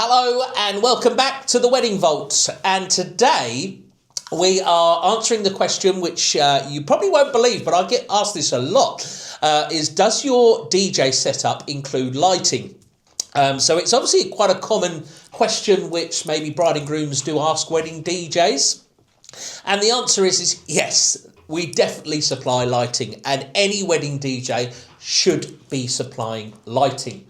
Hello and welcome back to the Wedding Vault. And today we are answering the question which you probably won't believe, but I get asked this a lot, is does your DJ setup include lighting? So it's obviously quite a common question which maybe bride and grooms do ask wedding DJs. And the answer is yes, we definitely supply lighting, and any wedding DJ should be supplying lighting.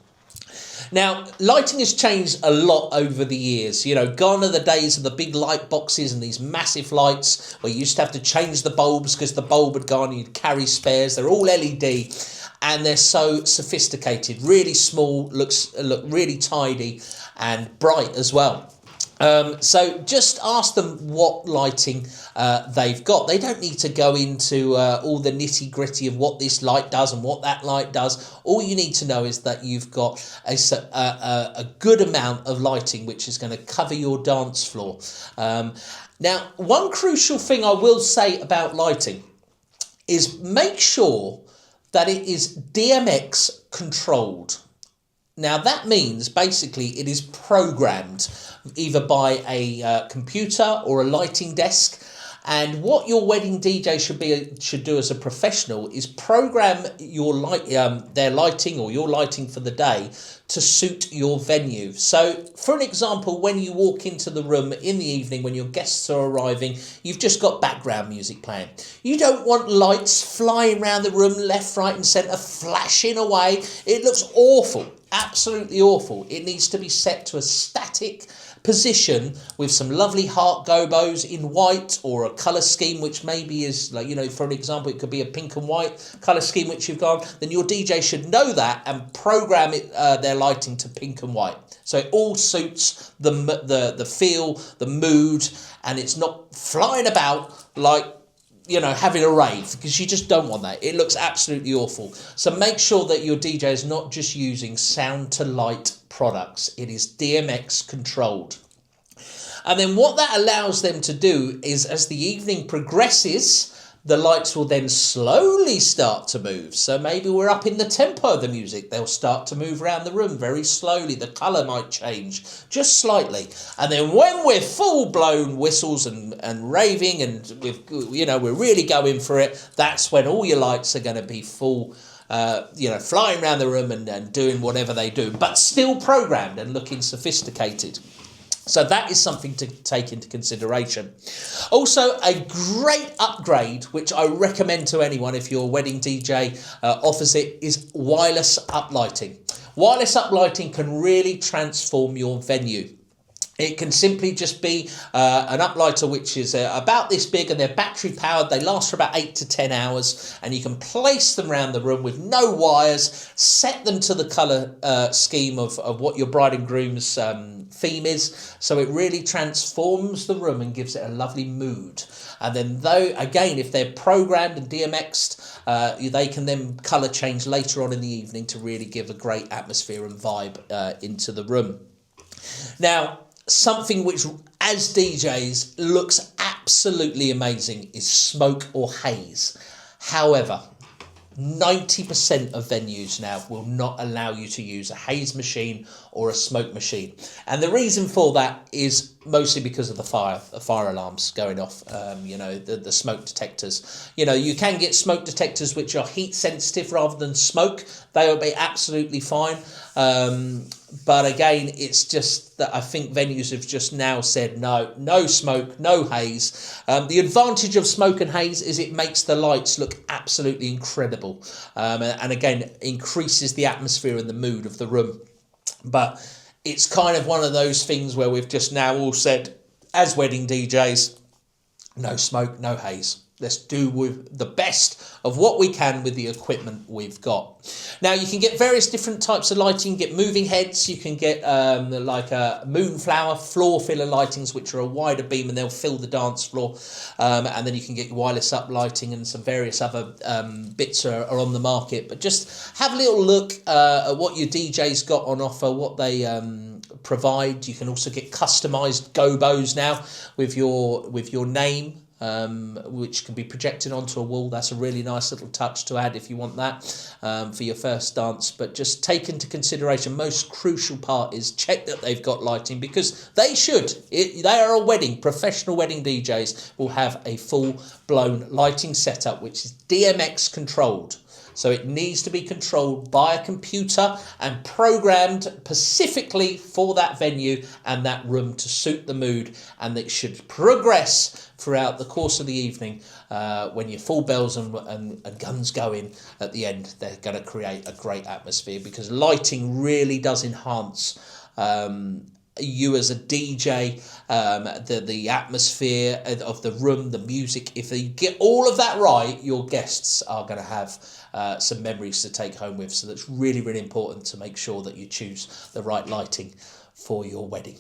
Now, lighting has changed a lot over the years. You know, gone are the days of the big light boxes and these massive lights where you used to have to change the bulbs because the bulb had gone and you'd carry spares. They're all LED and they're so sophisticated, really small, look really tidy and bright as well. So just ask them what lighting they've got. They don't need to go into all the nitty gritty of what this light does and what that light does. All you need to know is that you've got a good amount of lighting which is going to cover your dance floor. Now, one crucial thing I will say about lighting is make sure that it is DMX controlled. Now, that means basically it is programmed either by a computer or a lighting desk. And what your wedding DJ should do as a professional is program your their lighting or your lighting for the day to suit your venue. So, for an example, when you walk into the room in the evening when your guests are arriving, you've just got background music playing. You don't want lights flying around the room left, right and centre, flashing away. It looks awful, absolutely awful. It needs to be set to a static position with some lovely heart gobos in white or a colour scheme which maybe is, like, you know, for an example, it could be a pink and white colour scheme which you've gone. Then your DJ should know that and program it, their lighting to pink and white. So it all suits the feel, the mood, and it's not flying about like, you know, having a rave, because you just don't want that. It looks absolutely awful. So make sure that your DJ is not just using sound to light products. It is DMX controlled. And then what that allows them to do is, as the evening progresses, the lights will then slowly start to move. So maybe we're up in the tempo of the music. They'll start to move around the room very slowly. The colour might change just slightly. And then when we're full-blown whistles and raving and we're really going for it, that's when all your lights are going to be full, flying around the room and doing whatever they do, but still programmed and looking sophisticated. So that is something to take into consideration. Also, a great upgrade, which I recommend to anyone if your wedding DJ offers it, is wireless uplighting. Wireless uplighting can really transform your venue. It can simply just be an uplighter which is about this big, and they're battery powered. They last for about 8 to 10 hours, and you can place them around the room with no wires, set them to the colour scheme of what your bride and groom's theme is. So it really transforms the room and gives it a lovely mood. And then if they're programmed and DMX'd, they can then colour change later on in the evening to really give a great atmosphere and vibe into the room. Now, something which, as DJs, looks absolutely amazing is smoke or haze. However, 90% of venues now will not allow you to use a haze machine or a smoke machine. And the reason for that is mostly because of the fire alarms going off, the smoke detectors. You know, you can get smoke detectors which are heat sensitive rather than smoke. They will be absolutely fine. But again, it's just that I think venues have just now said no smoke, no haze. The advantage of smoke and haze is it makes the lights look absolutely incredible. And again, increases the atmosphere and the mood of the room. But it's kind of one of those things where we've just now all said, as wedding DJs, no smoke, no haze. Let's do with the best of what we can with the equipment we've got. Now, you can get various different types of lighting. You can get moving heads. You can get like a moonflower floor filler lightings, which are a wider beam and they'll fill the dance floor. And then you can get your wireless up lighting, and some various other bits are on the market. But just have a little look at what your DJ's got on offer, what they provide. You can also get customised gobos now with your name. which can be projected onto a wall. That's a really nice little touch to add if you want that for your first dance. But just take into consideration, most crucial part is check that they've got lighting, because they should. They are a wedding. Professional wedding DJs will have a full-blown lighting setup, which is DMX controlled. So it needs to be controlled by a computer and programmed specifically for that venue and that room to suit the mood, and it should progress throughout the course of the evening. When your full bells and guns go in at the end, they're going to create a great atmosphere, because lighting really does enhance you as a DJ, the atmosphere of the room, the music. If you get all of that right, your guests are going to have some memories to take home with. So that's really, really important to make sure that you choose the right lighting for your wedding.